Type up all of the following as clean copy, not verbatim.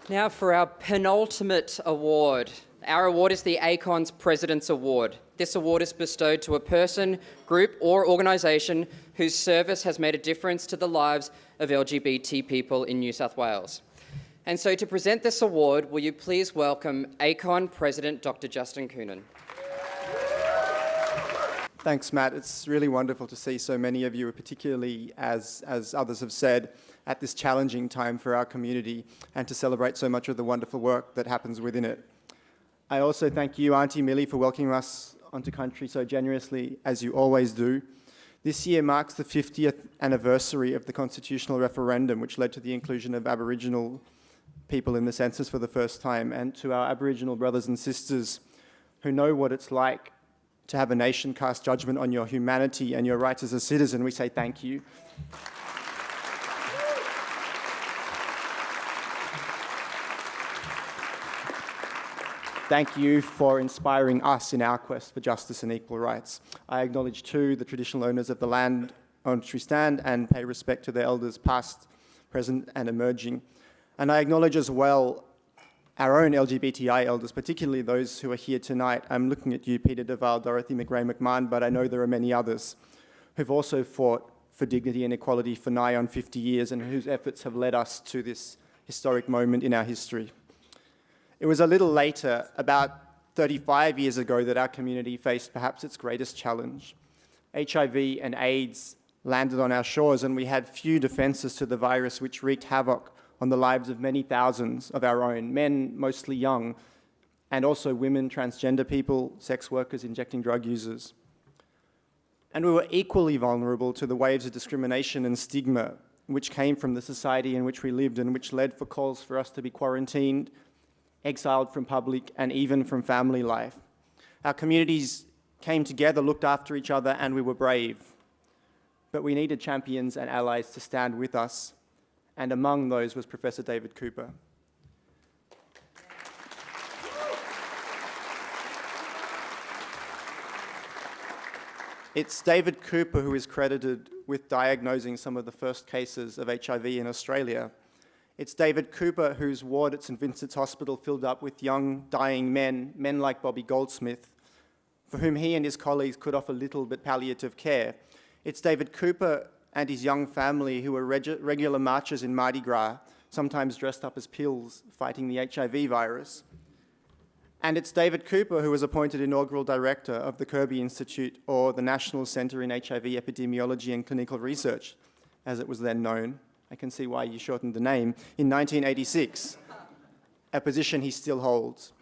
Now for our penultimate award. Our award is the ACON's President's Award. This award is bestowed to a person, group or organisation whose service has made a difference to the lives of LGBT people in New South Wales. And so to present this award, will you please welcome ACON President Dr. Justin Coonan. Thanks, Matt. It's really wonderful to see so many of you, particularly as others have said, at this challenging time for our community and to celebrate so much of the wonderful work that happens within it. I also thank you, Auntie Millie, for welcoming us onto country so generously, as you always do. This year marks the 50th anniversary of the constitutional referendum, which led to the inclusion of Aboriginal people in the census for the first time. And to our Aboriginal brothers and sisters who know what it's like to have a nation cast judgment on your humanity and your rights as a citizen, we say thank you. Thank you for inspiring us in our quest for justice and equal rights. I acknowledge too the traditional owners of the land on which we stand and pay respect to their elders past, present and emerging. And I acknowledge as well our own LGBTI elders, particularly those who are here tonight. I'm looking at you, Peter Duval, Dorothy McRae-McMahon, but I know there are many others who've also fought for dignity and equality for nigh on 50 years and whose efforts have led us to this historic moment in our history. It was a little later, about 35 years ago, that our community faced perhaps its greatest challenge. HIV and AIDS landed on our shores and we had few defences to the virus, which wreaked havoc on the lives of many thousands of our own, men mostly young, and also women, transgender people, sex workers, injecting drug users. And we were equally vulnerable to the waves of discrimination and stigma which came from the society in which we lived and which led for calls for us to be quarantined, exiled from public and even from family life. Our communities came together, looked after each other, and we were brave. But we needed champions and allies to stand with us, and among those was Professor David Cooper. It's David Cooper who is credited with diagnosing some of the first cases of HIV in Australia. It's David Cooper whose ward at St Vincent's Hospital filled up with young, dying men like Bobby Goldsmith, for whom he and his colleagues could offer little but palliative care. It's David Cooper and his young family who were regular marchers in Mardi Gras, sometimes dressed up as pills, fighting the HIV virus. And it's David Cooper who was appointed inaugural director of the Kirby Institute, or the National Centre in HIV Epidemiology and Clinical Research, as it was then known. I can see why you shortened the name, in 1986, a position he still holds.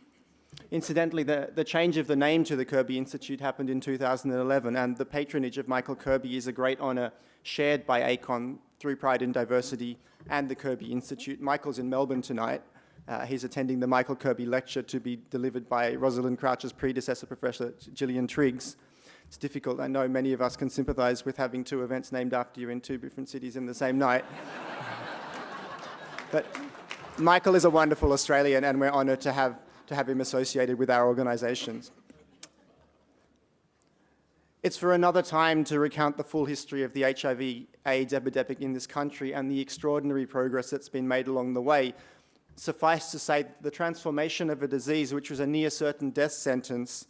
Incidentally, the change of the name to the Kirby Institute happened in 2011, and the patronage of Michael Kirby is a great honour shared by ACON through Pride in Diversity and the Kirby Institute. Michael's in Melbourne tonight. He's attending the Michael Kirby lecture to be delivered by Rosalind Crouch's predecessor, Professor Gillian Triggs. It's difficult. I know many of us can sympathise with having two events named after you in two different cities in the same night. But Michael is a wonderful Australian, and we're honoured to have him associated with our organisations. It's for another time to recount the full history of the HIV/AIDS epidemic in this country and the extraordinary progress that's been made along the way. Suffice to say, the transformation of a disease which was a near certain death sentence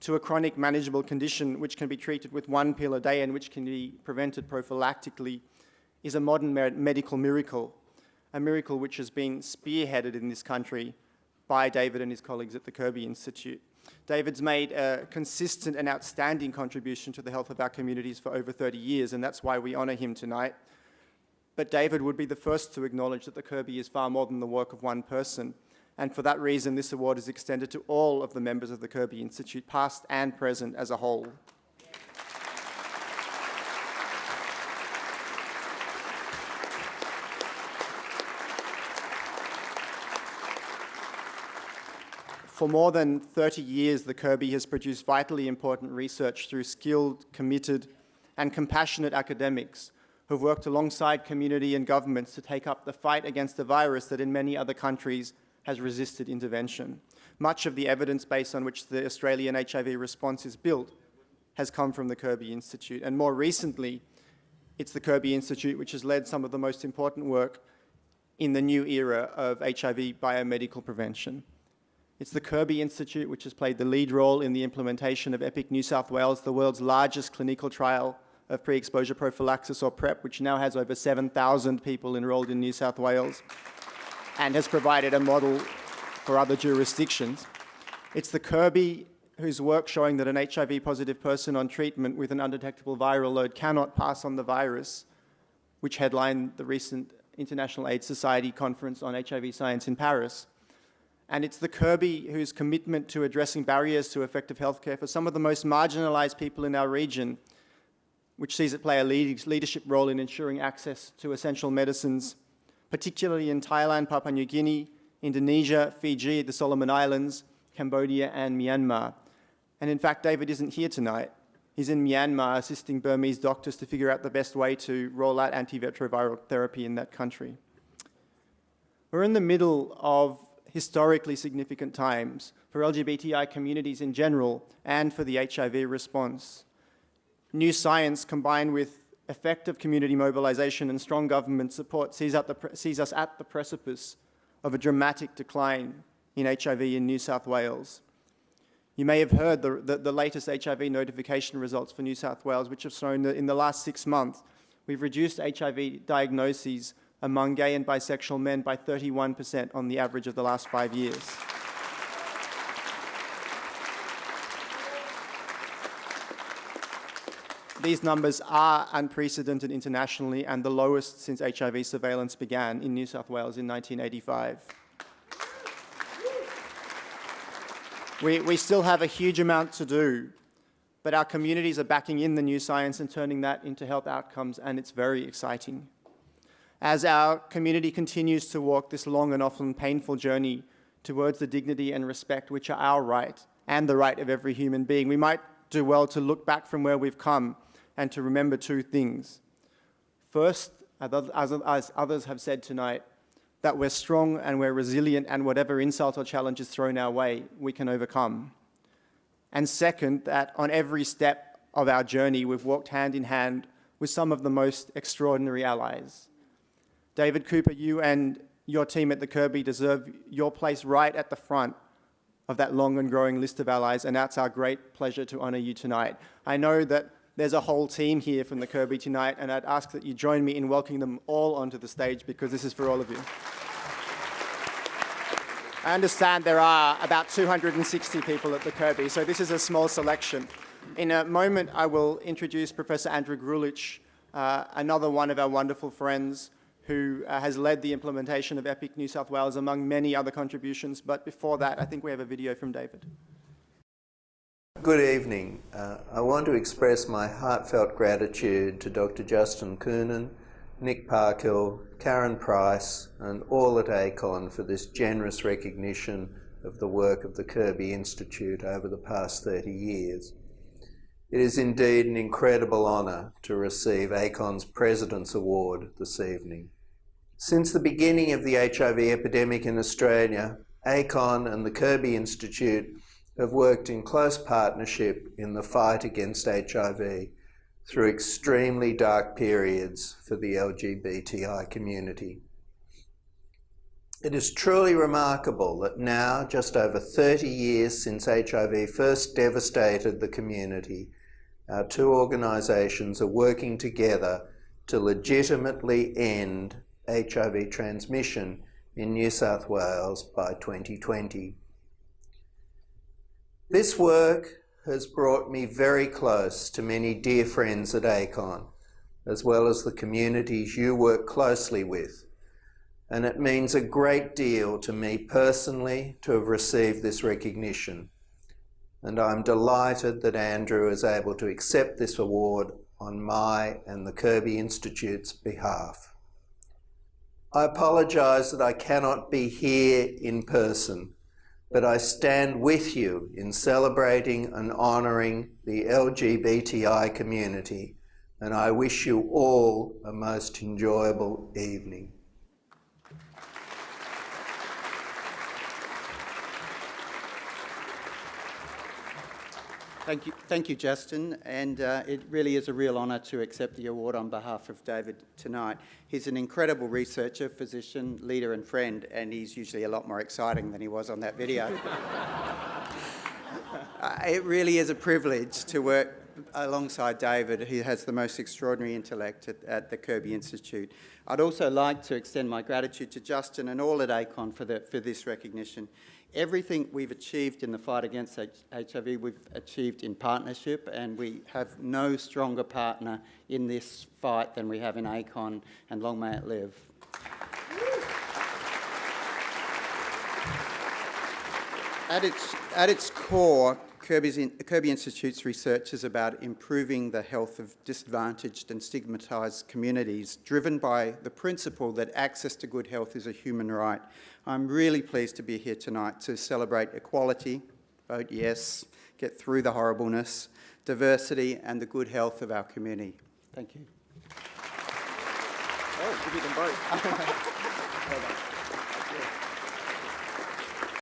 to a chronic manageable condition which can be treated with one pill a day and which can be prevented prophylactically is a modern medical miracle, a miracle which has been spearheaded in this country by David and his colleagues at the Kirby Institute. David's made a consistent and outstanding contribution to the health of our communities for over 30 years, and that's why we honour him tonight. But David would be the first to acknowledge that the Kirby is far more than the work of one person. And for that reason, this award is extended to all of the members of the Kirby Institute, past and present as a whole. For more than 30 years, the Kirby has produced vitally important research through skilled, committed, and compassionate academics who've worked alongside community and governments to take up the fight against a virus that in many other countries has resisted intervention. Much of the evidence base on which the Australian HIV response is built has come from the Kirby Institute. And more recently, it's the Kirby Institute which has led some of the most important work in the new era of HIV biomedical prevention. It's the Kirby Institute, which has played the lead role in the implementation of EPIC New South Wales, the world's largest clinical trial of pre-exposure prophylaxis, or PrEP, which now has over 7,000 people enrolled in New South Wales and has provided a model for other jurisdictions. It's the Kirby, whose work showing that an HIV-positive person on treatment with an undetectable viral load cannot pass on the virus, which headlined the recent International AIDS Society conference on HIV science in Paris. And it's the Kirby whose commitment to addressing barriers to effective healthcare for some of the most marginalised people in our region, which sees it play a leadership role in ensuring access to essential medicines, particularly in Thailand, Papua New Guinea, Indonesia, Fiji, the Solomon Islands, Cambodia and Myanmar. And in fact, David isn't here tonight. He's in Myanmar assisting Burmese doctors to figure out the best way to roll out antiretroviral therapy in that country. We're in the middle of historically significant times for LGBTI communities in general and for the HIV response. New science combined with effective community mobilisation and strong government support sees us at the precipice of a dramatic decline in HIV in New South Wales. You may have heard the latest HIV notification results for New South Wales, which have shown that in the last 6 months, we've reduced HIV diagnoses among gay and bisexual men by 31% on the average of the last 5 years. These numbers are unprecedented internationally and the lowest since HIV surveillance began in New South Wales in 1985. We still have a huge amount to do, but our communities are backing in the new science and turning that into health outcomes, and it's very exciting. As our community continues to walk this long and often painful journey towards the dignity and respect which are our right and the right of every human being, we might do well to look back from where we've come and to remember two things. First, as others have said tonight, that we're strong and we're resilient, and whatever insult or challenge is thrown our way, we can overcome. And second, that on every step of our journey, we've walked hand in hand with some of the most extraordinary allies. David Cooper, you and your team at the Kirby deserve your place right at the front of that long and growing list of allies, and that's our great pleasure to honour you tonight. I know that there's a whole team here from the Kirby tonight, and I'd ask that you join me in welcoming them all onto the stage, because this is for all of you. I understand there are about 260 people at the Kirby, so this is a small selection. In a moment, I will introduce Professor Andrew Grulich, another one of our wonderful friends who has led the implementation of EPIC New South Wales, among many other contributions. But before that, I think we have a video from David. Good evening. I want to express my heartfelt gratitude to Dr. Justin Coonan, Nick Parkhill, Karen Price, and all at ACON for this generous recognition of the work of the Kirby Institute over the past 30 years. It is indeed an incredible honour to receive ACON's President's Award this evening. Since the beginning of the HIV epidemic in Australia, ACON and the Kirby Institute have worked in close partnership in the fight against HIV through extremely dark periods for the LGBTI community. It is truly remarkable that now, just over 30 years since HIV first devastated the community, our two organisations are working together to legitimately end HIV transmission in New South Wales by 2020. This work has brought me very close to many dear friends at ACON, as well as the communities you work closely with, and it means a great deal to me personally to have received this recognition, and I'm delighted that Andrew is able to accept this award on my and the Kirby Institute's behalf. I apologise that I cannot be here in person, but I stand with you in celebrating and honouring the LGBTI community, and I wish you all a most enjoyable evening. Thank you, Justin, and it really is a real honour to accept the award on behalf of David tonight. He's an incredible researcher, physician, leader and friend, and he's usually a lot more exciting than he was on that video. It really is a privilege to work alongside David, who has the most extraordinary intellect at the Kirby Institute. I'd also like to extend my gratitude to Justin and all at ACON for this recognition. Everything we've achieved in the fight against HIV, we've achieved in partnership, and we have no stronger partner in this fight than we have in ACON, and long may it live. At its core, Kirby Institute's research is about improving the health of disadvantaged and stigmatised communities, driven by the principle that access to good health is a human right. I'm really pleased to be here tonight to celebrate equality, vote yes, get through the horribleness, diversity and the good health of our community. Thank you. Oh, give me them both. Well done.